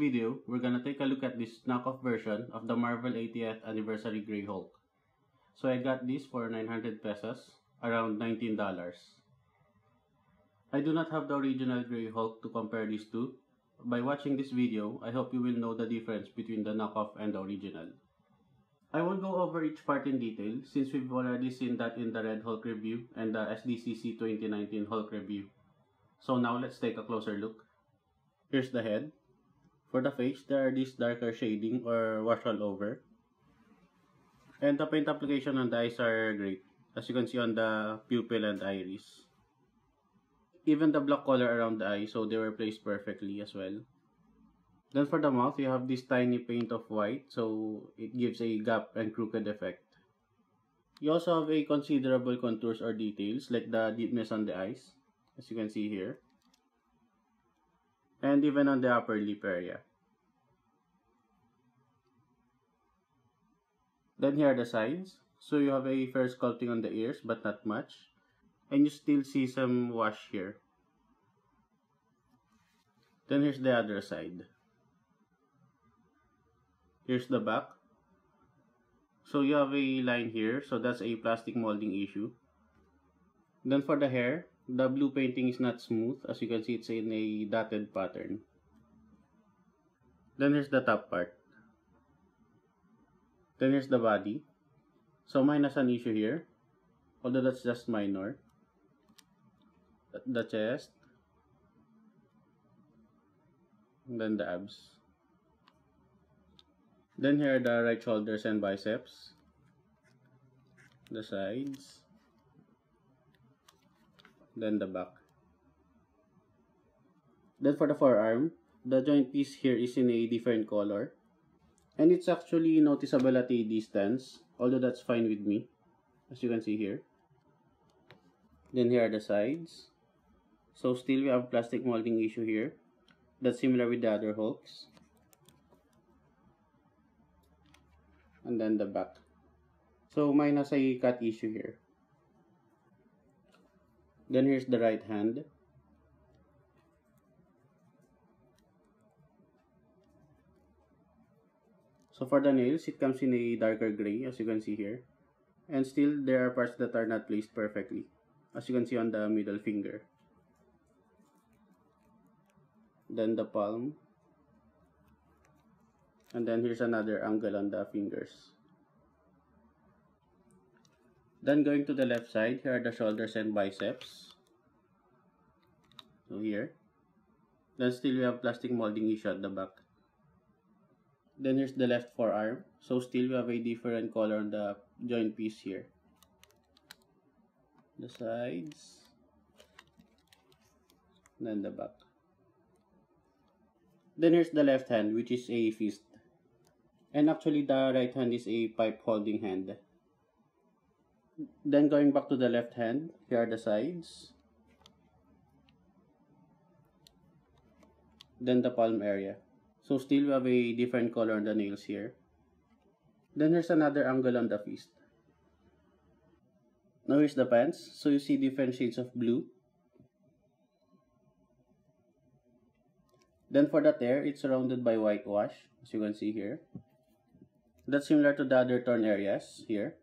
video, we're gonna take a look at this knockoff version of the Marvel 80th Anniversary Grey Hulk. So I got this for 900 pesos, around $19. I do not have the original Grey Hulk to compare these two. By watching this video, I hope you will know the difference between the knockoff and the original. I won't go over each part in detail since we've already seen that in the Red Hulk review and the SDCC 2019 Hulk review. So now let's take a closer look. Here's the head. For the face, there are these darker shading or wash all over. And the paint application on the eyes are great, as you can see on the pupil and iris. Even the black color around the eye, so they were placed perfectly as well. Then for the mouth, you have this tiny paint of white, so it gives a gap and crooked effect. You also have a considerable contours or details, like the deepness on the eyes, as you can see here. And even on the upper lip area. Then here are the sides. So you have a fair sculpting on the ears, but not much. And you still see some wash here. Then here's the other side. Here's the back. So you have a line here, so that's a plastic molding issue. Then for the hair, the blue painting is not smooth. As you can see, it's in a dotted pattern. Then here's the top part. Then here's the body. So mine has an issue here, although that's just minor. The chest. And then the abs. Then here are the right shoulders and biceps. The sides. Then the back. Then for the forearm, the joint piece here is in a different color. And it's actually noticeable at a distance, although that's fine with me, as you can see here. Then here are the sides. So still we have plastic molding issue here. That's similar with the other Hulks. And then the back. So mine has a cut issue here. Then here's the right hand. So for the nails, it comes in a darker gray, as you can see here. And still, there are parts that are not placed perfectly, as you can see on the middle finger. Then the palm. And then here's another angle on the fingers. Then going to the left side, here are the shoulders and biceps. So here. Then still we have plastic molding issue at the back. Then here's the left forearm. So still we have a different color on the joint piece here. The sides. Then the back. Then here's the left hand, which is a fist. And actually the right hand is a pipe holding hand. Then going back to the left hand, here are the sides. Then the palm area. So still we have a different color on the nails here. Then here's another angle on the fist. Now here's the pants. So you see different shades of blue. Then for the tear, it's surrounded by whitewash, as you can see here. That's similar to the other torn areas here.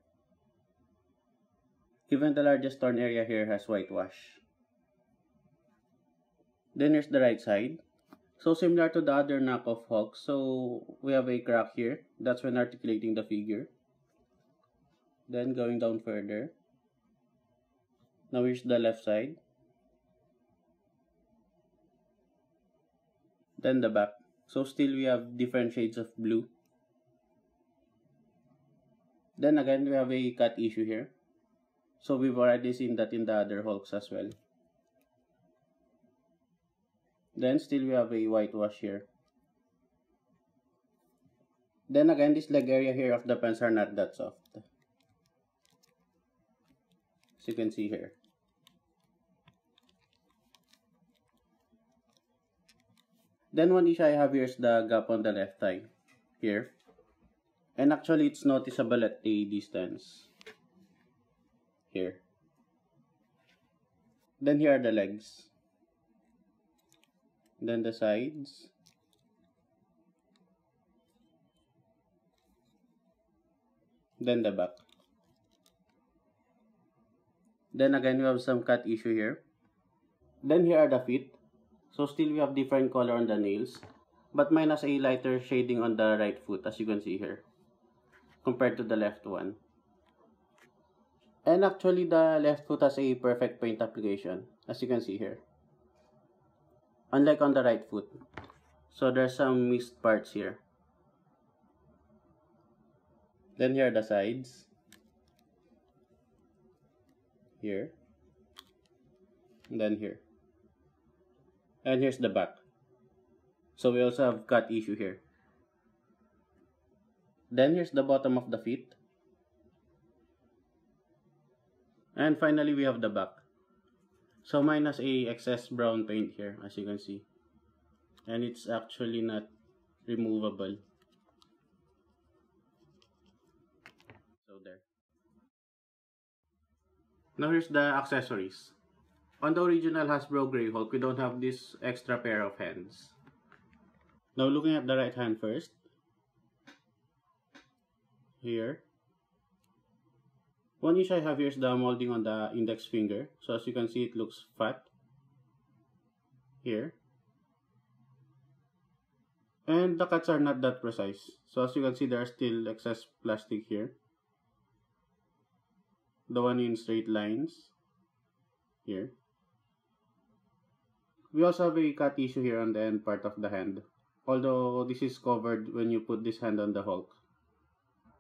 Even the largest torn area here has whitewash. Then here's the right side. So similar to the other knockoff Hulk, so we have a crack here. That's when articulating the figure. Then going down further. Now here's the left side. Then the back. So still we have different shades of blue. Then again we have a cut issue here. So we've already seen that in the other Hulks as well. Then still we have a whitewash here. Then again, this leg area here of the pants are not that soft, as you can see here. Then one issue I have here is the gap on the left thigh here. And actually it's noticeable at a distance. Here. Then here are the legs. Then the sides. then the back. Then again, we have some cut issue here. Then here are the feet. So still we have different color on the nails, but mine has a lighter shading on the right foot, as you can see here, compared to the left one. And actually the left foot has a perfect paint application, as you can see here, unlike on the right foot. So there's some mixed parts here. Then here are the sides. Here. And then here. And here's the back. So we also have cut issue here. Then here's the bottom of the feet. And finally we have the back. So mine has a excess brown paint here, as you can see. And it's actually not removable. So there. Now here's the accessories. On the original Hasbro Grey Hulk, we don't have this extra pair of hands. Now looking at the right hand first. Here. One issue I have here is the molding on the index finger. So as you can see, it looks fat. Here. And the cuts are not that precise. So as you can see, there are still excess plastic here. The one in straight lines. Here. We also have a cut issue here on the end part of the hand. Although this is covered when you put this hand on the Hulk.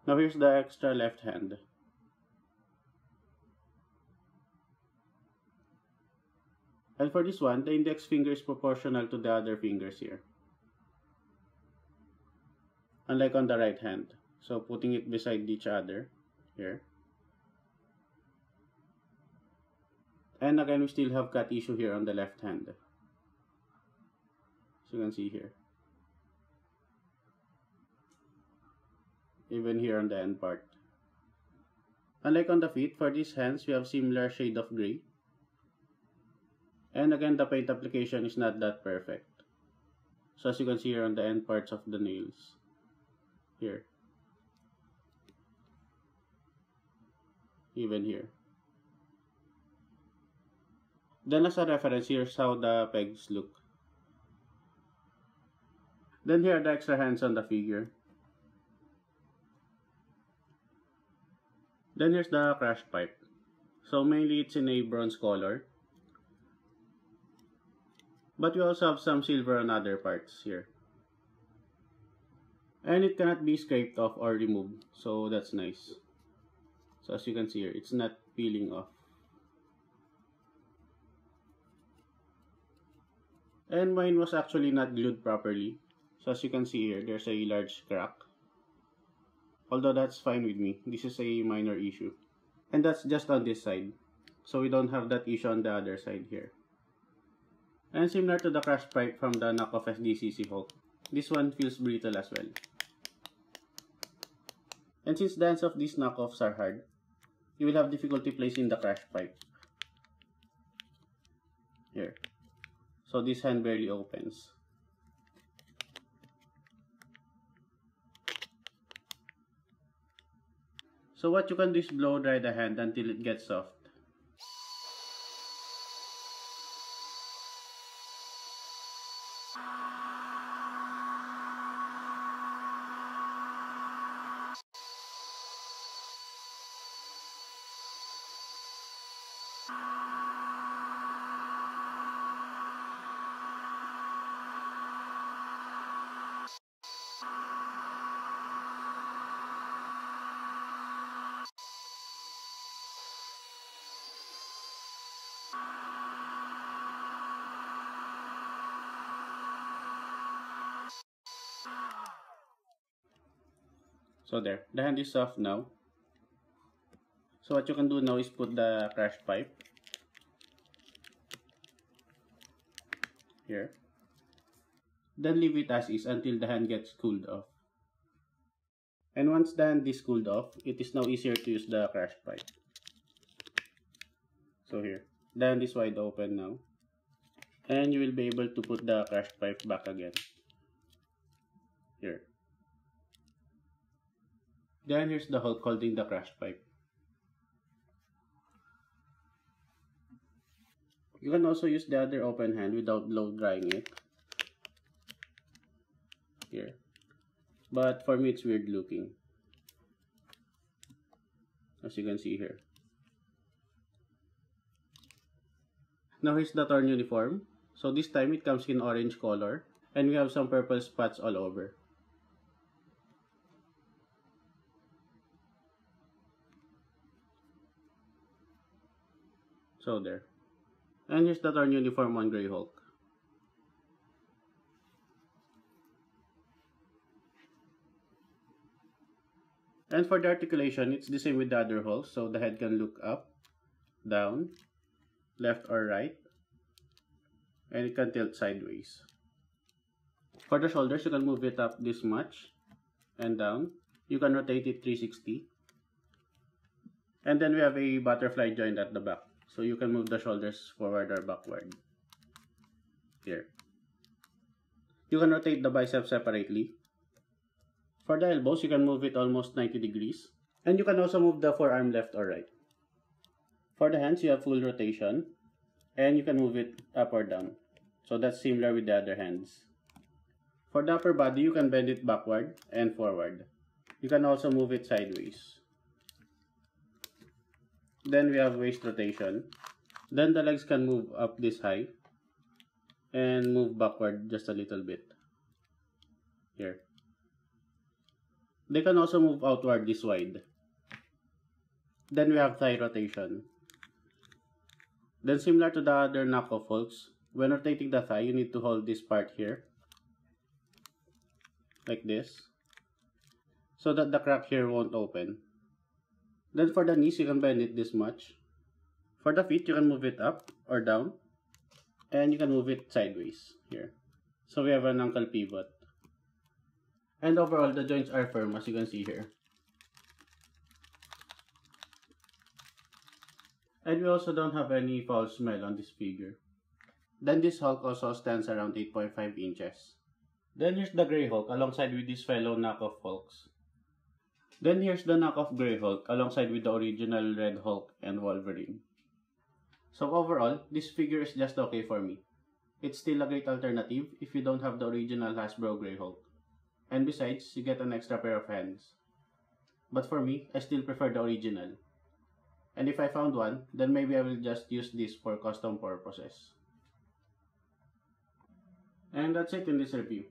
Now here's the extra left hand. And for this one, the index finger is proportional to the other fingers here. Unlike on the right hand. So putting it beside each other. Here. And again, we still have cut issue here on the left hand. So you can see here. Even here on the end part. Unlike on the feet, for these hands, we have similar shade of gray. And again, the paint application is not that perfect. So as you can see here on the end parts of the nails. Here. Even here. Then as a reference, here's how the pegs look. Then here are the extra hands on the figure. Then here's the crash pipe. So mainly it's in a bronze color. But we also have some silver on other parts here. And it cannot be scraped off or removed. So that's nice. So as you can see here, it's not peeling off. And mine was actually not glued properly. So as you can see here, there's a large crack. Although that's fine with me. This is a minor issue. And that's just on this side. So we don't have that issue on the other side here. And similar to the crash pipe from the knockoff SDCC Hulk, this one feels brittle as well. And since the ends of these knockoffs are hard, you will have difficulty placing the crash pipe. Here. So this hand barely opens. So what you can do is blow dry the hand until it gets soft. So there, the hand is soft now. So what you can do now is put the crash pipe here. Then leave it as is until the hand gets cooled off. And once the hand is cooled off, it is now easier to use the crash pipe. So here, the hand is wide open now. And you will be able to put the crash pipe back again. Here. Then here's the Hulk holding the crash pipe. You can also use the other open hand without blow drying it. Here. But for me it's weird looking. As you can see here. Now here's the torn uniform. So this time it comes in orange color. And we have some purple spots all over. So there. And here's the torn uniform on Grey Hulk. And for the articulation, it's the same with the other Hulks. So the head can look up, down, left or right. And it can tilt sideways. For the shoulders, you can move it up this much and down. You can rotate it 360. And then we have a butterfly joint at the back. So you can move the shoulders forward or backward. Here. You can rotate the biceps separately. For the elbows, you can move it almost 90 degrees. And you can also move the forearm left or right. For the hands, you have full rotation. And you can move it up or down. So that's similar with the other hands. For the upper body, you can bend it backward and forward. You can also move it sideways. Then we have waist rotation. Then the legs can move up this high and move backward just a little bit. Here. They can also move outward this wide. Then we have thigh rotation. Then similar to the other knockoff Hulks, when rotating the thigh, you need to hold this part here. Like this. So that the crack here won't open. Then for the knees, you can bend it this much. For the feet, you can move it up or down. And you can move it sideways here. So we have an ankle pivot. And overall, the joints are firm as you can see here. And we also don't have any foul smell on this figure. Then this Hulk also stands around 8.5 inches. Then here's the Grey Hulk alongside with his fellow knockoff Hulks. Then here's the knockoff Grey Hulk alongside with the original Red Hulk and Wolverine. So overall, this figure is just okay for me. It's still a great alternative if you don't have the original Hasbro Grey Hulk. And besides, you get an extra pair of hands. But for me, I still prefer the original. And if I found one, then maybe I will just use this for custom purposes. And that's it in this review.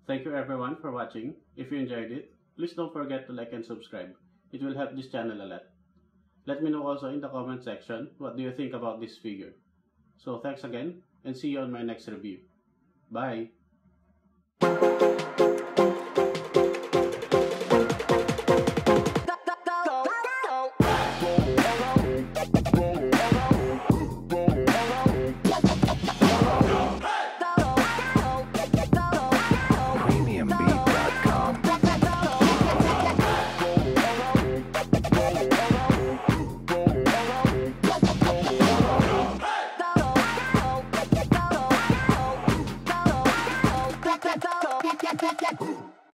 Thank you everyone for watching. If you enjoyed it, please don't forget to like and subscribe. It will help this channel a lot. Let me know also in the comment section what do you think about this figure. So thanks again and see you on my next review. Bye!